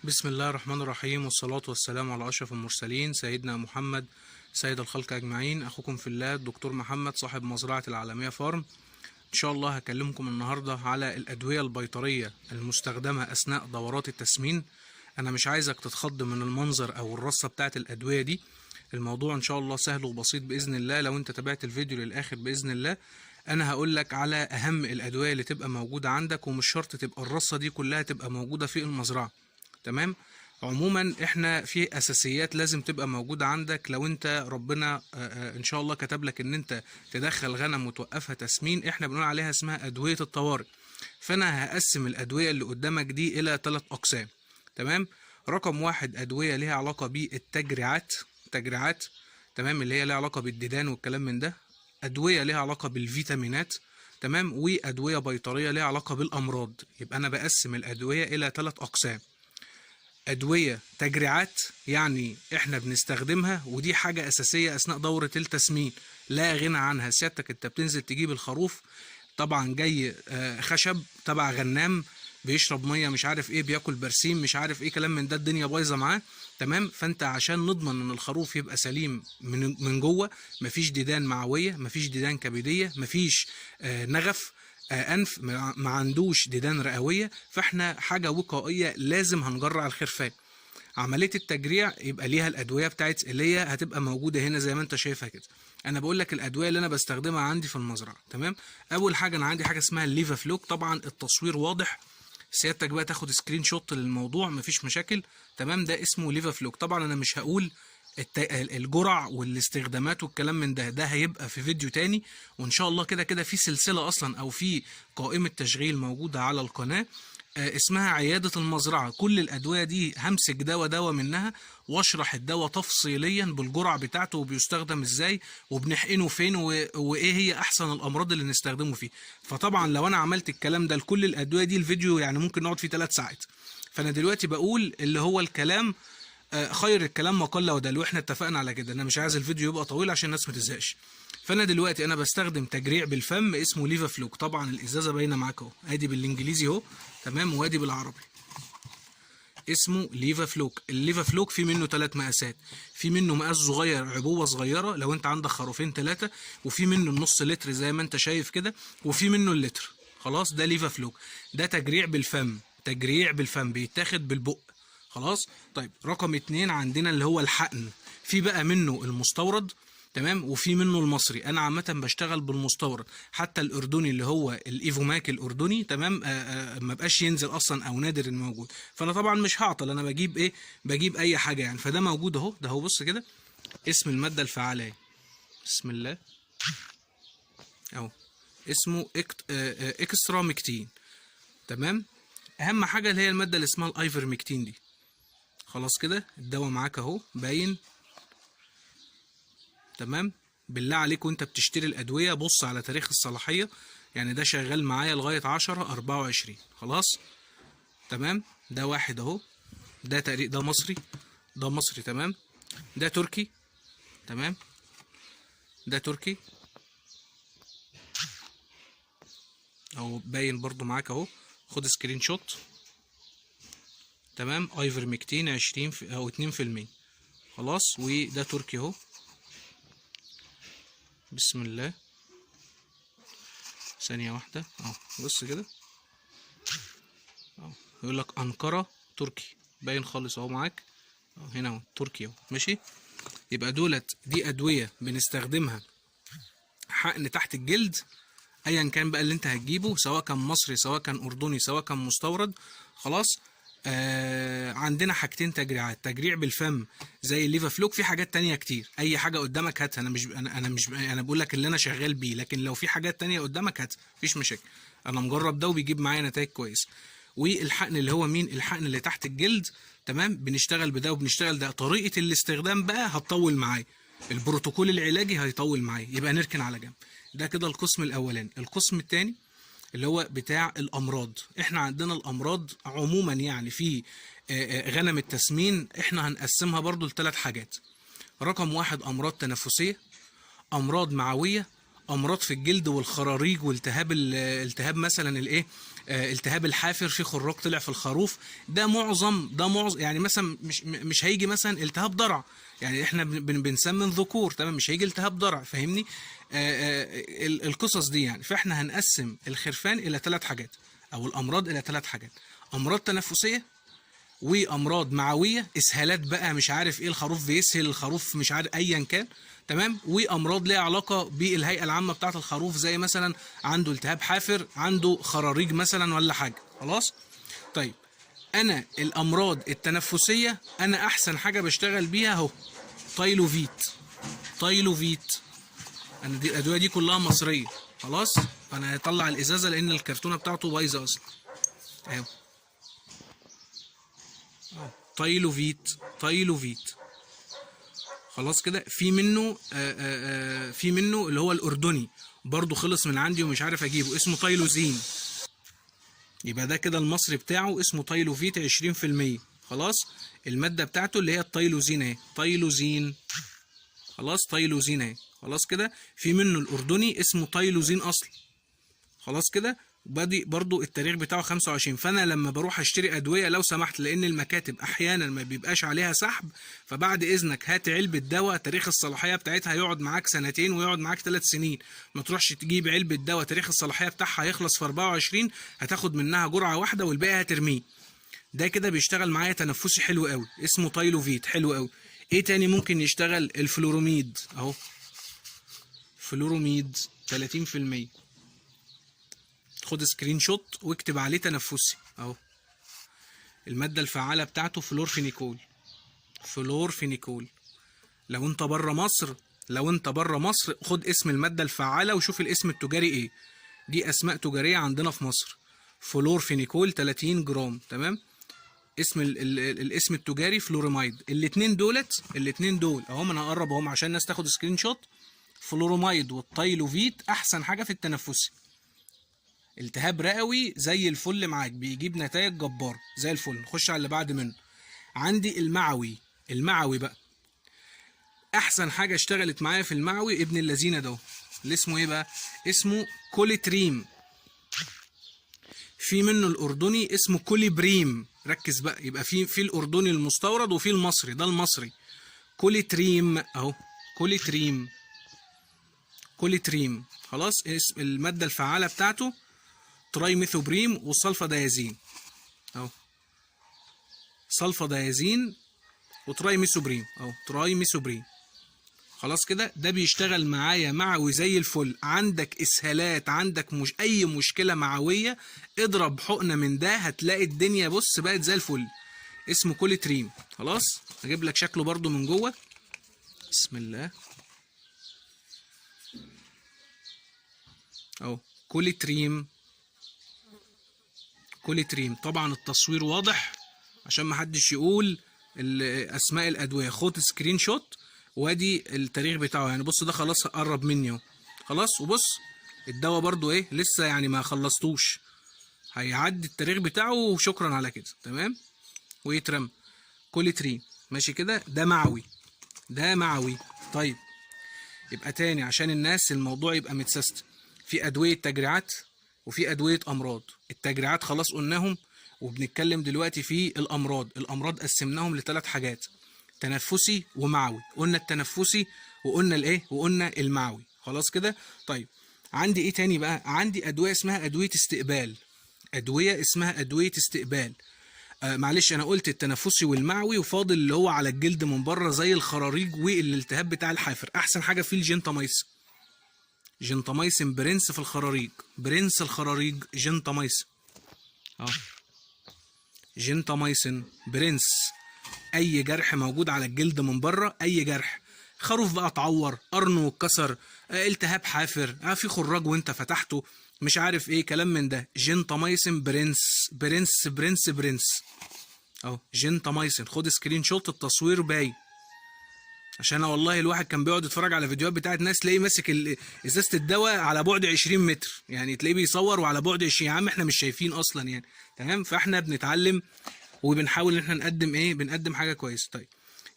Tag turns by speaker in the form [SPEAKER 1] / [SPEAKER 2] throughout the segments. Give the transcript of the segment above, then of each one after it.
[SPEAKER 1] بسم الله الرحمن الرحيم، والصلاة والسلام على أشرف المرسلين سيدنا محمد سيد الخلق أجمعين. أخوكم في الله الدكتور محمد صاحب مزرعة العالمية فارم. إن شاء الله هكلمكم النهاردة على الأدوية البيطرية المستخدمة أثناء دورات التسمين. أنا مش عايزك تتخض من المنظر أو الرصة بتاعت الأدوية دي. الموضوع إن شاء الله سهل وبسيط بإذن الله. لو أنت تابعت الفيديو للآخر بإذن الله أنا هقولك على أهم الأدوية اللي تبقى موجودة عندك، ومش شرط تبقى الرصة دي كلها تبقى موجودة في المزرعة. تمام. عموما احنا في اساسيات لازم تبقى موجودة عندك. لو انت ربنا ان شاء الله كتب لك ان انت تدخل غنم وتوقفها تسمين، احنا بنقول عليها اسمها ادوية الطوارئ. فانا هقسم الادوية اللي قدامك دي الى 3 اقسام. تمام. رقم 1 ادوية ليها علاقة بالتجريعات، تجريعات تمام، اللي هي ليها علاقة بالديدان والكلام من ده. ادوية ليها علاقة بالفيتامينات، تمام، وادوية بيطرية ليها علاقة بالامراض. يبقى انا بقسم الادوية الى 3 اقسام. أدوية تجريعات يعني إحنا بنستخدمها، ودي حاجة أساسية أثناء دورة التسمين لا غنى عنها. سيادتك أنت بتنزل تجيب الخروف، طبعا جاي خشب تبع غنام بيشرب مية مش عارف إيه، بياكل برسيم مش عارف إيه كلام من ده، الدنيا بايظة معاه. تمام. فأنت عشان نضمن إن الخروف يبقى سليم من جوه، مفيش ديدان معوية، مفيش ديدان كبدية، مفيش نغف انف، ما عندوش ديدان رئويه، فاحنا حاجه وقائيه لازم هنجرع الخرفان. عمليه التجريع يبقى ليها الادويه بتاعت اللي هي هتبقى موجوده هنا زي ما انت شايفها كده. انا بقول لك الادويه اللي انا بستخدمها عندي في المزرعه. تمام. اول حاجه انا عندي حاجه اسمها الليفا فلوك، طبعا التصوير واضح، سيادتك بقى تاخد سكرين شوت للموضوع مفيش مشاكل. تمام. ده اسمه ليفا فلوك. طبعا انا مش هقول الجرع والاستخدامات والكلام من ده هيبقى في فيديو تاني. وان شاء الله كده كده في سلسلة اصلا او في قائمة تشغيل موجودة على القناة اسمها عيادة المزرعة. كل الادوية دي همسك دواء منها واشرح الدواء تفصيليا بالجرعة بتاعته وبيستخدم ازاي وبنحقنه فين وايه هي احسن الامراض اللي نستخدمه فيه. فطبعا لو انا عملت الكلام ده لكل الادوية دي الفيديو يعني ممكن نقعد فيه 3 ساعات. فانا دلوقتي بقول اللي هو الكلام خير الكلام ما قل ودل، واحنا اتفقنا على كده. انا مش عايز الفيديو يبقى طويل عشان الناس ما تزهقش. فانا دلوقتي انا بستخدم تجريع بالفم اسمه ليفا فلوك. طبعا الازازه باينه معاك اهو، ادي بالانجليزي اهو، تمام، وادي بالعربي اسمه ليفا فلوك. الليفا فلوك في منه 3 مقاسات. في منه مقاس صغير عبوه صغيره لو انت عندك خروفين 3، وفي منه النص لتر زي ما انت شايف كده، وفي منه اللتر. خلاص ده ليفا فلوك، ده تجريع بالفم، تجريع بالفم بيتاخد بالبق. خلاص. طيب رقم 2 عندنا اللي هو الحقن. في بقى منه المستورد، تمام، وفي منه المصري. انا عامه بشتغل بالمستورد، حتى الاردني اللي هو الايفوماك الاردني، تمام، ما بقاش ينزل اصلا او نادر انه موجود. فانا طبعا مش هعطل، انا بجيب ايه، بجيب اي حاجه يعني. فده موجود اهو، ده هو بص كده اسم الماده الفعاله، بسم الله اهو، اسمه اكسترا ميكتين. تمام. اهم حاجه اللي هي الماده اللي اسمها الايفر ميكتين دي. خلاص كده الدواء معاك اهو باين. تمام. بالله عليك وانت بتشتري الادويه بص على تاريخ الصلاحيه، يعني ده شغال معايا لغايه 10/24. خلاص. تمام. ده واحد اهو، ده تقريبا ده مصري، ده مصري. تمام. ده تركي. تمام. ده تركي اهو باين برضو معاك اهو، خد سكرين شوت. تمام. ايفر ميكتين 20 او 2%. خلاص. وده تركي اهو، بسم الله، ثانية واحدة اهو، بص كده اهو، يقول لك أنقرة تركي، باين خالص اهو معاك اهو، هنا اهو تركي اهو، ماشي. يبقى دولت دي أدوية بنستخدمها حقن تحت الجلد، أيا كان بقى اللي أنت هتجيبه، سواء كان مصري سواء كان أردني سواء كان مستورد. خلاص. عندنا حاجتين تجريعات، تجريع بالفم زي الليفا فلوك، في حاجات تانية كتير، اي حاجه قدامك هاتها. انا بقول لك اللي انا شغال بيه، لكن لو في حاجات تانية قدامك هاتها مفيش مشاكل. انا مجرب ده وبيجيب معايا نتائج كويسه. والحقن اللي هو مين، الحقن اللي تحت الجلد. تمام. بنشتغل بده وبنشتغل ده. طريقه الاستخدام بقى هتطول معايا، البروتوكول العلاجي هيطول معايا، يبقى نركن على جنب. ده كده القسم الاولاني. القسم الثاني اللي هو بتاع الامراض. احنا عندنا الامراض عموما يعني في غنم التسمين احنا هنقسمها برضو ل3 حاجات. رقم 1 امراض تنفسيه، امراض معويه، امراض في الجلد والخراريج والتهاب التهاب مثلا الايه التهاب الحافر، في خراج طلع في الخروف. ده معظم يعني مثلا مش هيجي مثلا التهاب ضرع، يعني احنا بنسمن ذكور، تمام، مش هيجي التهاب ضرع، فاهمني؟ القصص دي يعني. فاحنا هنقسم الخرفان الى 3 حاجات، او الامراض الى 3 حاجات: امراض تنفسيه، وامراض معويه، اسهالات بقى مش عارف ايه، الخروف بيسهل، الخروف مش عارف ايا كان، تمام، وامراض ليها علاقه بالهيئه العامه بتاعه الخروف، زي مثلا عنده التهاب حافر، عنده خراريج مثلا ولا حاجه. خلاص. طيب انا الامراض التنفسيه انا احسن حاجه بشتغل بيها اهو تايلوفيت. تايلوفيت انا دي الادويه دي كلها مصريه. خلاص. انا هطلع الازازه لان الكرتونه بتاعته بايظه اصلا اهو. تايلوفيت. تايلوفيت. خلاص كده. في منه في منه اللي هو الاردني برضو خلص من عندي ومش عارف اجيبه، اسمه تايلوزين. يبقى ده كده المصري بتاعه اسمه تايلوفيت 20%. خلاص. المادة بتاعته اللي هي التايلوزين اهي، تايلوزين. خلاص. تايلوزين اهي. خلاص كده. في منه الاردني اسمه تايلوزين اصلي. خلاص كده. بادي برضو التاريخ بتاعه 25. فانا لما بروح اشتري ادويه لو سمحت، لان المكاتب احيانا ما بيبقاش عليها سحب، فبعد اذنك هات علبه دواء تاريخ الصلاحيه بتاعتها يقعد معاك 2 ويقعد معاك 3 سنين. ما تروحش تجيب علبه دواء تاريخ الصلاحيه بتاعها هيخلص في 24، هتاخد منها جرعه واحده والباقي هترميه. ده كده بيشتغل معايا تنفسي حلو قوي، اسمه تايلوفيت، حلو قوي. ايه تاني ممكن يشتغل؟ الفلوروميد اهو، فلوروميد 30%. خد سكرين شوت واكتب عليه تنفسي اهو. المادة الفعالة بتاعته فلورفينيكول. فلورفينيكول. لو انت بره مصر خد اسم المادة الفعالة وشوف الاسم التجاري ايه. دي اسماء تجارية عندنا في مصر. فلورفينيكول 30 جرام، تمام. اسم الاسم التجاري فلوريمايد. الاتنين دول اهم، انا هقرب اهم عشان الناس تاخد سكرين شوت. فلورومايد والتايلوفيت احسن حاجة في التنفسي. التهاب رئوي زي الفل معاك، بيجيب نتائج جبارة زي الفل. نخش على اللي بعد منه. عندي المعوي. المعوي بقى احسن حاجة اشتغلت معايا في المعوي ابن اللذينة ده اللي اسمه ايه بقى؟ اسمه كوليتريم. في منه الاردني اسمه كوليبريم. ركز بقى، يبقى في الاردني المستورد وفي المصري، ده المصري. كوليتريم اهو، كوليتريم. كوليتريم. خلاص. اسم المادة الفعالة بتاعته تراي ميثوبريم والصلفا دايازين اهو. صلفا دايازين وتراي ميثوبريم اهو، تراي ميثوبريم. خلاص كده. ده بيشتغل معايا معوي زي الفل. عندك اسهالات، عندك مش اي مشكله معويه، اضرب حقنه من ده هتلاقي الدنيا بص بقت زي الفل. اسمه كوليتريم. خلاص. هجيب لك شكله برضو من جوه. بسم الله اهو. كوليتريم. كوليتريم. طبعا التصوير واضح عشان ما حدش يقول اسماء الادويه. خد سكرين شوت وادي التاريخ بتاعه، يعني بص ده خلاص قرب مني اهو. خلاص. وبص الدواء برضو ايه لسه يعني ما خلصتوش، هيعدي التاريخ بتاعه وشكرا على كده، تمام، ويترم. كوليتريم. ماشي كده. ده معوي. ده معوي. طيب يبقى تاني عشان الناس الموضوع يبقى متسيستم. في ادويه تجريعات وفي ادويه امراض. التجريعات خلاص قلناهم، وبنتكلم دلوقتي في الامراض. الامراض قسمناهم ل3 حاجات: تنفسي ومعوي. قلنا التنفسي وقلنا الايه وقلنا المعوي. خلاص كده. طيب عندي ايه تاني بقى؟ عندي ادويه اسمها ادويه استقبال. ادويه اسمها ادويه استقبال. معلش انا قلت التنفسي والمعوي، وفاضل اللي هو على الجلد من بره زي الخراريج والالتهاب بتاع الحافر. احسن حاجه فيه الجنتاميسين. جنتاميسين برنس في الخراريج، برنس الخراريج جنتاميسين جنتاميسين برنس. اي جرح موجود على الجلد من بره، اي جرح، خروف بقى اتعور، قرنه اتكسر، التهاب حافر، في خراج وانت فتحته، مش عارف ايه كلام من ده، جنتاميسين برنس برنس برنس برنس اهو. جنتاميسين. خد سكرين شوت، التصوير باين عشان والله الواحد كان بيقعد يتفرج على فيديوهات بتاعت ناس تلاقيه ماسك ازازه الدواء على بعد 20 متر، يعني تلاقيه بيصور وعلى بعد 20. يا عم احنا مش شايفين اصلا يعني، تمام. فاحنا بنتعلم وبنحاول ان احنا نقدم ايه، بنقدم حاجه كويسه. طيب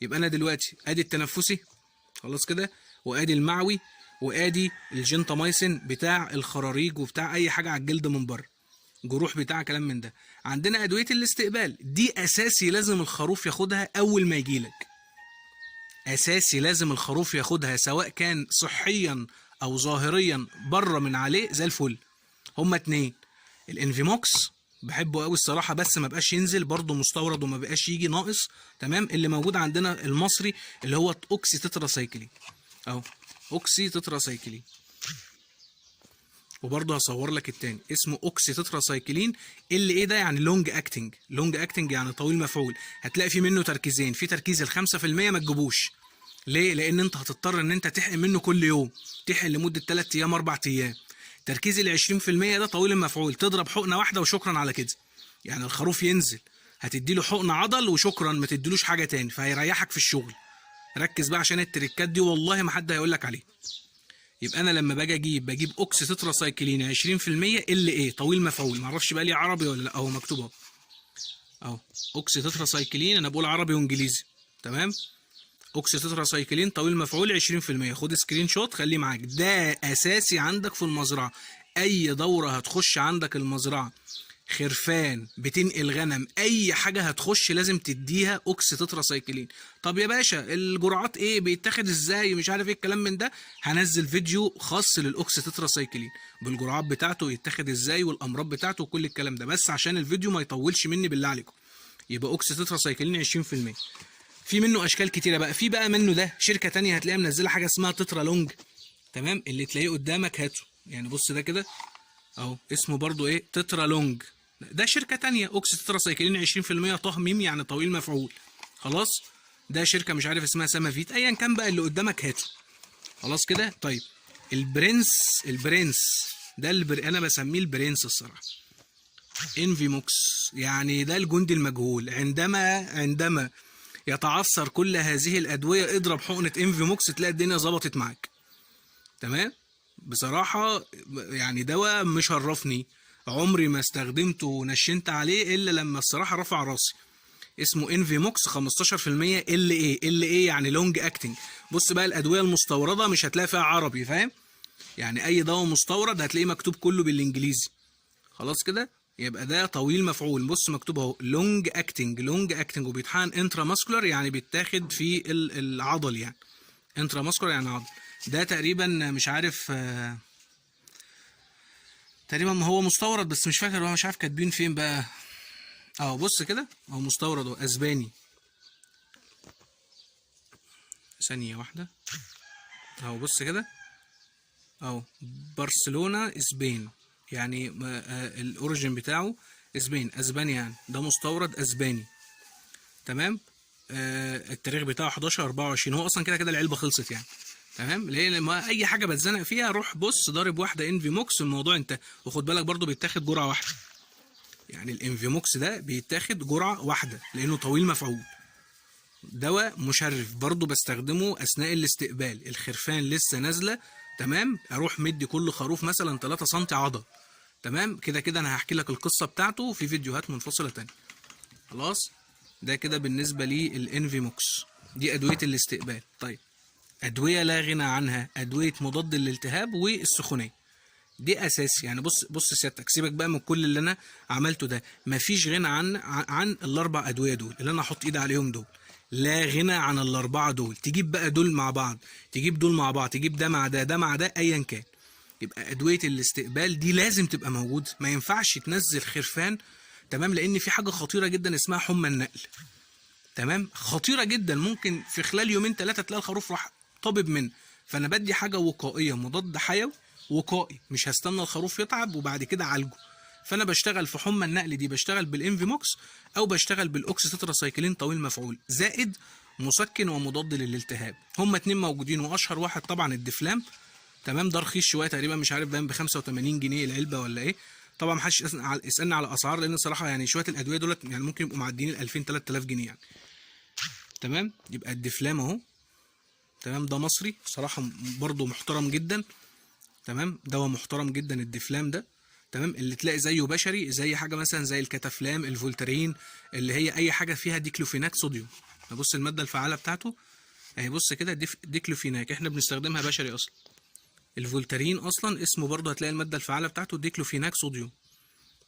[SPEAKER 1] يبقى انا دلوقتي ادي التنفسي خلاص كده، وادي المعوي، وادي الجنتامايسين بتاع الخراريج وبتاع اي حاجه على الجلد من بره، جروح بتاع كلام من ده. عندنا ادويه الاستقبال، دي اساسي لازم الخروف ياخدها اول ما يجيلك، اساسي لازم الخروف ياخدها سواء كان صحيا او ظاهريا بره من عليه زي الفل. هما اتنين، الانفيموكس بحبه قوي الصراحه، بس ما بقاش ينزل برضه مستورد وما بقاش يجي ناقص، تمام. اللي موجود عندنا المصري اللي هو اوكسي تتراسايكلين اهو، اوكسي تتراسايكلين. وبرضه هصور لك التاني اسمه اوكسي تتراسايكلين. اللي ايه ده يعني لونج اكتنج، لونج اكتنج يعني طويل مفعول. هتلاقي في منه تركيزين، في تركيز ال5% ما تجيبوش. ليه؟ لان انت هتضطر ان انت تحقن منه كل يوم، تحقن لمده 3 ايام 4 ايام. تركيز ال20% ده طويل المفعول، تضرب حقنه واحده وشكرا على كده. يعني الخروف ينزل هتديله حقنه عضل وشكرا، ما تديلوش حاجه تاني، فهيريحك في الشغل. ركز بقى عشان التريكات دي والله ما حد هيقول لك عليها. يبقى انا لما باجي بجيب اوكسي تتراسايكلين 20% ال ايه طويل مفعول، معرفش بقى لي عربي ولا لا، اهو مكتوب اهو اهو اوكسي تتراسايكلين، انا بقول عربي وانجليزي تمام. اوكسي تتراسايكلين طويل مفعول 20%، خد سكرين شوت خليه معاك، ده اساسي عندك في المزرعه. اي دوره هتخش عندك المزرعه، خرفان بتنقل غنم، اي حاجه هتخش لازم تديها اوكسي تتراسايكلين. طب يا باشا الجرعات ايه، بيتاخد ازاي، مش عارف ايه الكلام من ده، هنزل فيديو خاص للاوكسي تتراسايكلين بالجرعات بتاعته، يتاخد ازاي والامراض بتاعته وكل الكلام ده، بس عشان الفيديو ما يطولش مني بالله عليكم. يبقى اوكسي تتراسايكلين 20%. في منه اشكال كتيره بقى، في بقى منه ده شركه تانية هتلاقيها منزله حاجه اسمها تترا لونج، تمام. اللي تلاقيه قدامك هاته، يعني بص ده كده اهو، اسمه برضو ايه تترا لونج، ده شركه تانية. اوكسي تتراسايكلين 20% طه ميم يعني طويل مفعول، خلاص. ده شركه مش عارف اسمها سامافيت، ايا كان بقى اللي قدامك هاته، خلاص كده. طيب البرنس ده انا بسميه البرنس الصراحه، انفيموكس، يعني ده الجندي المجهول. عندما يتعثر كل هذه الادويه اضرب حقنه انفيموكس تلاقي الدنيا ظبطت معاك، تمام. بصراحه يعني دواء مشرفني، عمري ما استخدمته ونشنت عليه الا لما الصراحه رفع راسي. اسمه انفيموكس 15% ال ايه يعني لونج اكتنج. بص بقى الادويه المستورده مش هتلاقي فيها عربي، فاهم؟ يعني اي دواء مستورد هتلاقيه مكتوب كله بالانجليزي، خلاص كده. يبقى ده طويل مفعول، بص مكتوب اهو لونج اكتنج، لونج اكتنج، وبيتحقن انترا ماسكولار يعني بيتاخد في العضل، يعني انترا ماسكولار يعني عضل. ده تقريبا مش عارف تقريبا ما هو مستورد بس مش فاكر، هو مش عارف كاتبين فين بقى. اهو بص كده هو مستورد، هو اسباني. ثانية واحدة اهو بص كده اهو، برشلونة اسبان، يعني الاوريجين بتاعه اسبانيا يعني، ده مستورد اسباني، تمام. التاريخ بتاعه 11/24، هو اصلا كده العلبه خلصت يعني، تمام. ليه؟ لما اي حاجه بتزنق فيها روح بص ضارب واحده انفيموكس الموضوع انتهى. وخد بالك برضو بيتاخد جرعه واحده، يعني الانفيموكس ده بيتاخد جرعه واحده لانه طويل مفعول. دواء مشرف برضو بستخدمه اثناء الاستقبال، الخرفان لسه نازله، تمام. اروح مدي كل خروف مثلا 3 سم عضل، تمام. كده انا هحكي لك القصه بتاعته في فيديوهات منفصله تانية، خلاص. ده كده بالنسبه للانفيموكس، دي ادويه الاستقبال. طيب ادويه لا غنى عنها، ادويه مضاد للالتهاب والسخونيه، دي اساس. يعني بص سيادتك، سيبك بقى من كل اللي انا عملته ده، مفيش غنى عن الاربع ادويه دول اللي انا احط ايدي عليهم دول، لا غنى عن الاربعه دول. تجيب بقى دول مع بعض، تجيب دول مع بعض، تجيب ده مع ده، ده مع ده، ايا كان. يبقى ادويه الاستقبال دي لازم تبقى موجوده، ما ينفعش تنزل خرفان، تمام. لان في حاجه خطيره جدا اسمها حمى النقل، تمام، خطيره جدا، ممكن في خلال يومين 3 تلاقي الخروف راح طبب منه. فانا بدي حاجه وقائيه، مضاد حيوي وقائي، مش هستنى الخروف يتعب وبعد كده اعالجه. فانا بشتغل في حمى النقل دي بشتغل بالانفيموكس او بشتغل بالاوكسي تتراسايكلين طويل مفعول، زائد مسكن ومضاد للالتهاب. هما 2 موجودين، واشهر واحد طبعا الدفلام، تمام. ده رخيص شويه تقريبا، مش عارف باين ب 85 جنيه العلبه ولا ايه. طبعا محدش يسالني على الاسعار، لان الصراحه يعني شويه الادويه دولت يعني ممكن يبقوا معديين ال 2000 3000 جنيه يعني، تمام. يبقى الدفلام اهو، تمام. ده مصري صراحه برضو محترم جدا، تمام. دواء محترم جدا الدفلام ده، تمام. اللي تلاقي زيه بشري زي حاجه مثلا زي الكتافلام، الفولترين، اللي هي اي حاجه فيها ديكلوفيناك صوديوم. نبص الماده الفعاله بتاعته اهي، بص كده ديكلوفيناك، احنا بنستخدمها بشري اصلا، الفولتارين اصلا اسمه برضه هتلاقي الماده الفعاله بتاعته ديكلوفيناك صوديوم.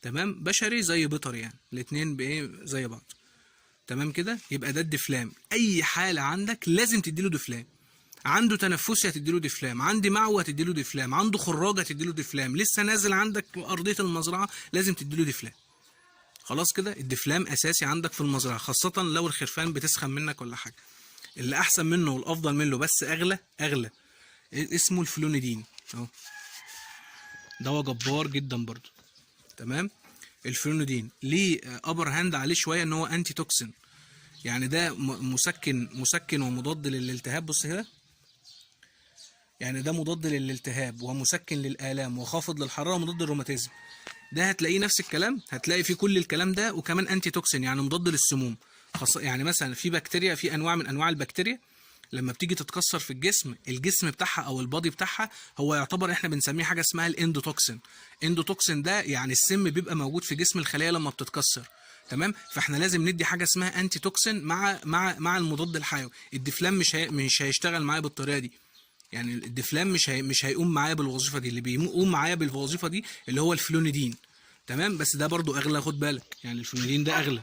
[SPEAKER 1] تمام، بشري زي بيطري، يعني الاتنين بايه زي بعض. تمام كده، يبقى ده الدفلام. اي حاله عندك لازم تديله دفلام. عنده تنفسي هتديله دفلام، عندي معوى هتديله دفلام، عنده خراج هتديله دفلام، لسه نازل عندك ارضيه المزرعه لازم تديله دفلام. خلاص كده، الدفلام اساسي عندك في المزرعه، خاصه لو الخرفان بتسخن منك ولا حاجه. اللي احسن منه والافضل منه بس اغلى اسمه الفلونيدين اهو، دواء جبار جدا برضو. تمام، الفلونيدين ليه ابر هاند عليه شويه ان هو انتي توكسين، يعني ده مسكن ومضاد للالتهاب. بص كده، يعني ده مضاد للالتهاب ومسكن للآلام وخافض للحرارة ومضاد للروماتيزم. ده هتلاقيه نفس الكلام، هتلاقي فيه كل الكلام ده، وكمان انتي توكسين يعني مضاد للسموم. يعني مثلا في بكتيريا، في انواع من انواع البكتيريا لما بتيجي تتكسر في الجسم بتاعها او البادي بتاعها، هو يعتبر احنا بنسميه حاجه اسمها الاندوتوكسين. اندوتوكسين ده يعني السم بيبقى موجود في جسم الخليه لما بتتكسر. تمام، فاحنا لازم ندي حاجه اسمها انتي توكسين مع المضاد الحيوي. الدفلام مش هيشتغل معايا بالطريقه دي، يعني الدفلام مش هيقوم معايا بالوظيفه دي. اللي بيقوم معايا بالوظيفه دي اللي هو الفلونيدين. تمام، بس ده برضو اغلى، خد بالك، يعني الفلونيدين ده اغلى.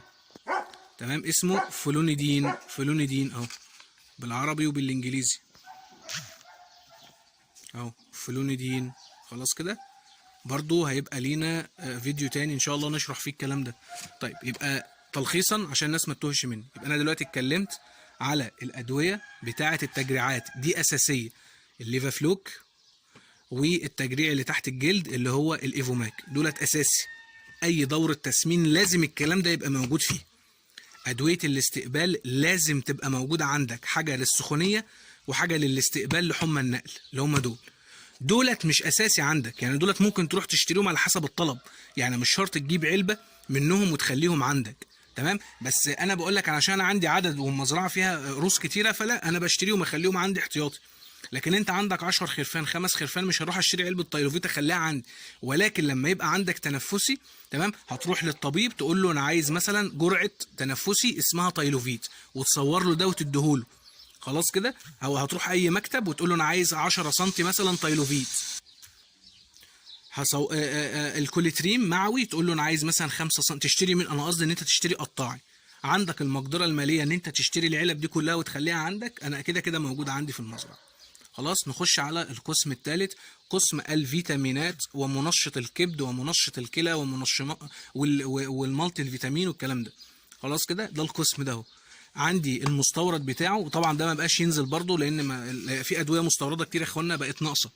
[SPEAKER 1] تمام، اسمه فلونيدين اهو، بالعربي وبالانجليزي اهو، فلونيدين. خلاص كده، برضو هيبقى لينا فيديو تاني ان شاء الله نشرح فيه الكلام ده. طيب، يبقى تلخيصا عشان الناس ما تتوهش مني، يبقى انا دلوقتي اتكلمت على الادويه بتاعه التجريعات دي اساسيه، الليفافلوك والتجريع اللي تحت الجلد اللي هو الايفوماك، دولت اساسي. اي دوره تسمين لازم الكلام ده يبقى موجود فيه. ادويه الاستقبال لازم تبقى موجوده عندك، حاجه للسخونيه وحاجه للاستقبال لحمى النقل، اللي هم دولت مش اساسي عندك، يعني دولت ممكن تروح تشتريهم على حسب الطلب، يعني مش شرط تجيب علبه منهم وتخليهم عندك. تمام، بس انا بقول لك علشان عندي عدد والمزرعه فيها روس كتيره، فلا انا بشتريهم اخليهم عندي احتياطي. لكن انت عندك 10 خرفان 5 خرفان، مش هروح اشتري علبه تايلوفيت اخليها عندي. ولكن لما يبقى عندك تنفسي، تمام، هتروح للطبيب تقول له انا عايز مثلا جرعه تنفسي اسمها تايلوفيت، وتصور له ده وتديهوله. خلاص كده، او هتروح اي مكتب وتقول له انا عايز 10 سم مثلا تايلوفيت. الكوليتريم معوي، تقول له انا عايز مثلا 5 سم، تشتري من، انا قصدي ان انت تشتري قطاعي. عندك المقدره الماليه ان انت تشتري العلب دي كلها وتخليها عندك، انا كده موجوده عندي في المزرعه. خلاص، نخش على القسم الثالث، قسم الفيتامينات ومنشط الكبد ومنشط الكلى والمالتي الفيتامين والكلام ده. خلاص كده، ده القسم ده اهو. عندي المستورد بتاعه، وطبعا ده ما بقاش ينزل برضه، لان في ادويه مستورده كتير يا اخوانا بقت ناقصه،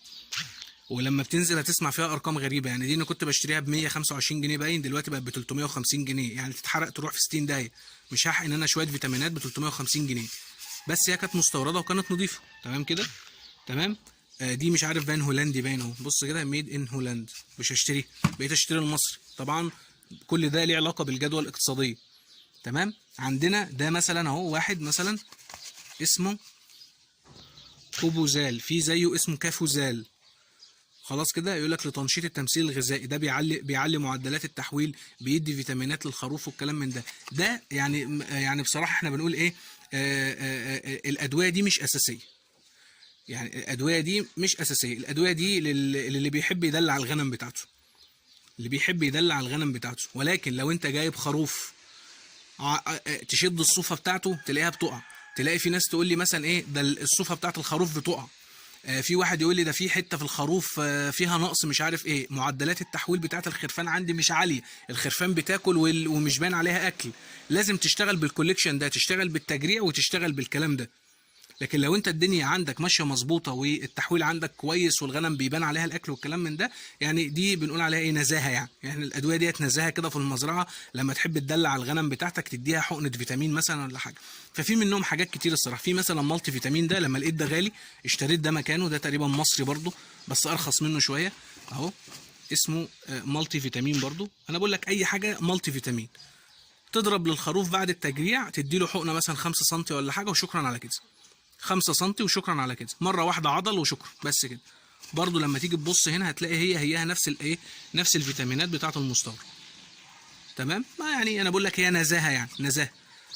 [SPEAKER 1] ولما بتنزل هتسمع فيها ارقام غريبه. يعني دي انا كنت بشتريها ب 125 جنيه باين، دلوقتي بقت ب 350 جنيه، يعني تتحرق تروح في 60 داهيه. مش هحق ان انا شويه فيتامينات ب 350 جنيه، بس هي كانت مستورده وكانت نظيفه. تمام كده، تمام. دي مش عارف باين هولندي باين اهو، بص كده ميد ان هولاند، مش هشتريه، بقيت اشتري المصري طبعا. كل ده ليه علاقه بالجدوى الاقتصاديه. تمام، عندنا ده مثلا اهو، واحد مثلا اسمه كوبوزال، في زيه اسمه كافوزال. خلاص كده، يقول لك لتنشيط التمثيل الغذائي، ده بيعلي معدلات التحويل، بيدي فيتامينات للخروف والكلام من ده يعني بصراحه احنا بنقول ايه، الادويه دي مش اساسيه، يعني الادويه دي مش اساسيه. الادويه دي اللي بيحب يدلع الغنم بتاعته، ولكن لو انت جايب خروف تشد الصوفه بتاعته تلاقيها بتقع. تلاقي في ناس تقول لي مثلا ايه ده، الصوفه بتاعت الخروف بتقع. في واحد يقول لي ده في حته في الخروف فيها نقص، مش عارف ايه. معدلات التحويل بتاعت الخرفان عندي مش عاليه، الخرفان بتاكل ومش باين عليها اكل. لازم تشتغل بالكوليكشن ده، تشتغل بالتجريع وتشتغل بالكلام ده. لكن لو انت الدنيا عندك ماشيه مظبوطه والتحويل عندك كويس والغنم بيبان عليها الاكل والكلام من ده، يعني دي بنقول عليها ايه، نزاهه. يعني الادويه ديت نزاهه كده في المزرعه، لما تحب تدلع الغنم بتاعتك تديها حقنه فيتامين مثلا ولا حاجه. ففي منهم حاجات كتير الصراحه. في مثلا مالتي فيتامين، ده لما لقيت ده غالي اشتريت ده مكانه، ده تقريبا مصري برضو بس ارخص منه شويه اهو، اسمه مالتي فيتامين برضو. انا بقول لك اي حاجه مالتي فيتامين، تضرب للخروف بعد التجريع تديله حقنه مثلا 5 سم ولا حاجه وشكرا على كده، 5 سم وشكرا على كده، مره واحده عضل وشكرا بس كده. برضو لما تيجي تبص هنا هتلاقي هي نفس الايه، نفس الفيتامينات بتاعه المستورد. تمام، ما يعني انا بقول لك هي نزاهه، يعني نزاهه.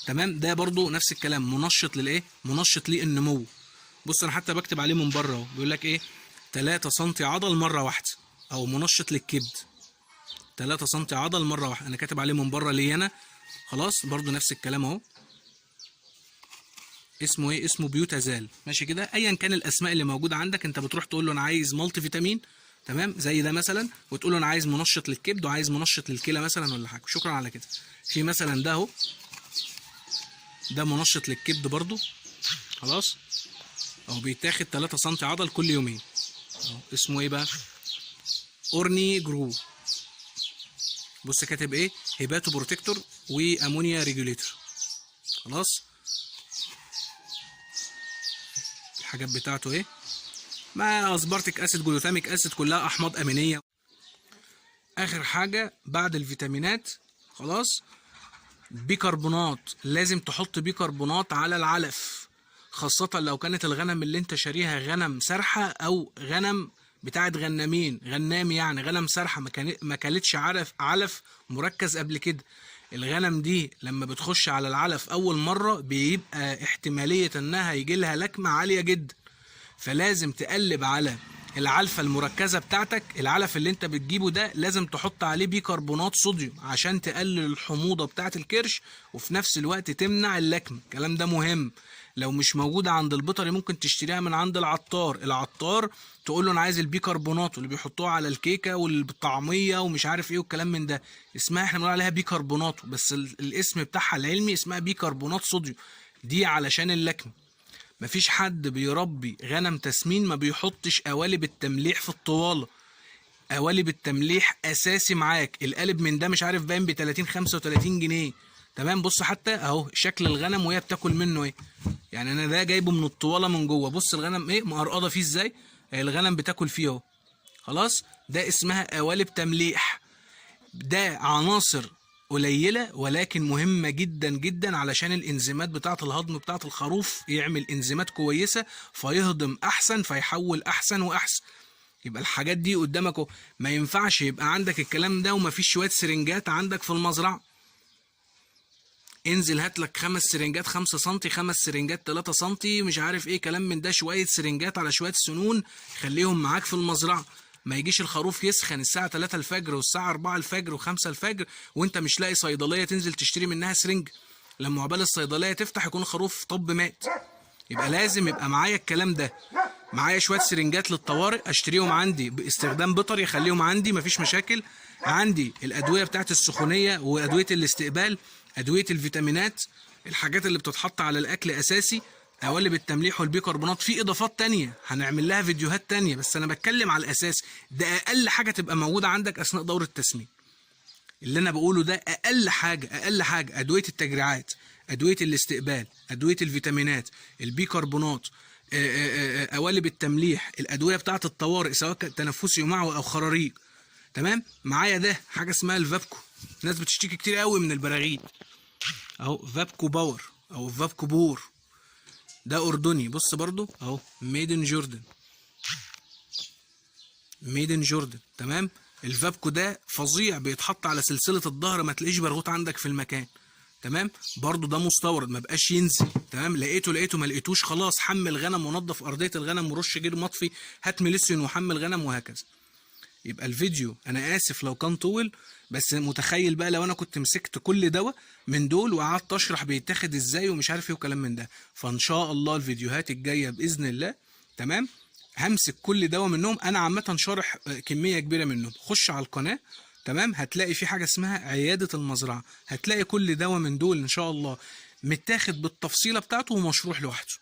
[SPEAKER 1] تمام، ده برضو نفس الكلام، منشط للايه، منشط للنمو. بص انا حتى بكتب عليه من بره اهو، بيقول لك ايه، 3 سنتي عضل مرة واحدة، او منشط للكبد 3 سنتي عضل مرة واحدة. انا كاتب عليه من بره ليه انا، خلاص برضو نفس الكلام اهو. اسمه ايه؟ اسمه بيوتازال. ماشي كده، ايا كان الاسماء اللي موجوده عندك، انت بتروح تقول له انا عايز مالتي فيتامين، تمام، زي ده مثلا، وتقول له انا عايز منشط للكبد وعايز منشط للكلى مثلا ولا حاجه. شكرا على كده. في مثلا ده اهو، ده منشط للكبد برضو، خلاص، اهو بيتاخد 3 سم عضل كل يومين اهو. اسمه ايه بقى؟ اورني جرو. بص كاتب ايه؟ هيباتو بروتكتور وامونيا ريجوليتور. خلاص، الحاجات بتاعته ايه؟ مع اسبارتيك اسيد، جلوتاميك اسيد، كلها احماض امينيه. اخر حاجه بعد الفيتامينات، خلاص، بيكربونات. لازم تحط بيكربونات على العلف، خاصه لو كانت الغنم اللي انت شاريها غنم سرحه او غنم بتاعت غنامين، غنام يعني غنم سرحه ما كلتش علف مركز قبل كده. الغنم دي لما بتخش على العلف اول مره بيبقى احتماليه انها يجي لها لكمه عاليه جدا، فلازم تقلب على العلفة المركزة بتاعتك. العلف اللي انت بتجيبه ده لازم تحط عليه بيكربونات صوديوم عشان تقلل الحموضة بتاعت الكرش، وفي نفس الوقت تمنع اللكمة. الكلام ده مهم. لو مش موجودة عند البيطري ممكن تشتريها من عند العطار تقول له انا عايز البيكربونات، واللي بيحطوها على الكيكة والطعمية ومش عارف ايه والكلام من ده، اسمها احنا بنقول عليها بيكربونات، بس الاسم بتاعها العلمي اسمها بيكربونات صوديوم، دي علشان اللكمة. مفيش حد بيربي غنم تسمين ما بيحطش قوالب التمليح في الطوالة. قوالب التمليح اساسي معاك. القالب من ده مش عارف باين ب 30 35 جنيه، تمام. بص حتى اهو شكل الغنم وهي بتاكل منه ايه، يعني انا ده جايبه من الطواله من جوه. بص الغنم ايه مقرقضه فيه ازاي، الغنم بتاكل فيه اهو. خلاص، ده اسمها قوالب تمليح. ده عناصر قليلة ولكن مهمة جدا جدا علشان الانزيمات بتاعة الهضم بتاعة الخروف، يعمل انزيمات كويسة فيهضم احسن فيحول احسن واحسن. يبقى الحاجات دي قدامك اهو. ما ينفعش يبقى عندك الكلام ده ومفيش شوية سرنجات عندك في المزرعة. انزل هات لك 5 سرنجات 5 سم، 5 سرنجات 3 سم، مش عارف ايه كلام من ده، شوية سرنجات على شوية سنون، خليهم معاك في المزرعة. ما يجيش الخروف يسخن الساعة 3 الفجر والساعة 4 الفجر و5 الفجر وانت مش لاقي صيدلية تنزل تشتري منها سرنج. لما عقبال الصيدلية تفتح يكون الخروف طب مات. يبقى لازم يبقى معايا الكلام ده، معايا شوية سرنجات للطوارئ اشتريهم عندي باستخدام بيطري، خليهم عندي مفيش مشاكل. عندي الأدوية بتاعت السخونية وأدوية الاستقبال، أدوية الفيتامينات، الحاجات اللي بتتحط على الأكل أساسي، قوالب التمليح والبيكربونات. في إضافات تانية هنعمل لها فيديوهات تانية، بس أنا بتكلم على الأساس ده. أقل حاجة تبقى موجودة عندك أثناء دورة التسمين. اللي أنا بقوله ده أقل حاجة، أقل حاجة. أدوية التجريعات، أدوية الاستقبال، أدوية الفيتامينات، البيكربونات، قوالب التمليح، الأدوية بتاعت الطوارئ سواء تنفسي ومعوي أو خراريج، تمام. معايا ده حاجة اسمها الفابكو. الناس بتشتكي كتير قوي من البراغيث اهو. فابكو باور او فابكو بور، ده اردني. بص برضو اهو ميدن جوردن، ميدن جوردن، تمام. الفابكو ده فظيع، بيتحط على سلسلة الظهر ما تلاقيش برغوت عندك في المكان، تمام. برضو ده مستورد ما بقاش ينزل، تمام. لقيته ما لقيتوش خلاص، حمل غنم ونظف ارضية الغنم ورش جير مطفي، هات ميليسيون وحمل غنم وهكذا. يبقى الفيديو انا اسف لو كان طول، بس متخيل بقى لو انا كنت مسكت كل دواء من دول وقعدت اشرح بيتاخد ازاي ومش عارف ايه وكلام من ده. فان شاء الله الفيديوهات الجايه باذن الله، تمام، همسك كل دواء منهم. انا عامه شارح كميه كبيره منهم. خش على القناه، تمام، هتلاقي في حاجه اسمها عياده المزرعه، هتلاقي كل دواء من دول ان شاء الله متاخد بالتفصيله بتاعته ومشروح لوحده.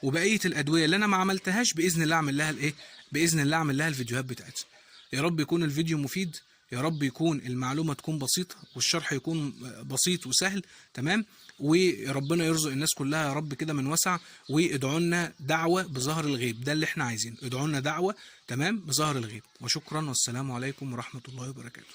[SPEAKER 1] وبقيه الادويه اللي انا ما عملتهاش باذن الله اعمل لها الايه، باذن الله اعمل لها الفيديوهات بتاعتها. يا رب يكون الفيديو مفيد، يا رب يكون المعلومة تكون بسيطة والشرح يكون بسيط وسهل، تمام. وربنا يرزق الناس كلها يا رب كده من وسع. وادعوا لنا دعوة بظهر الغيب، ده اللي احنا عايزينه. ادعوا لنا دعوة، تمام، بظهر الغيب. وشكرا والسلام عليكم ورحمة الله وبركاته.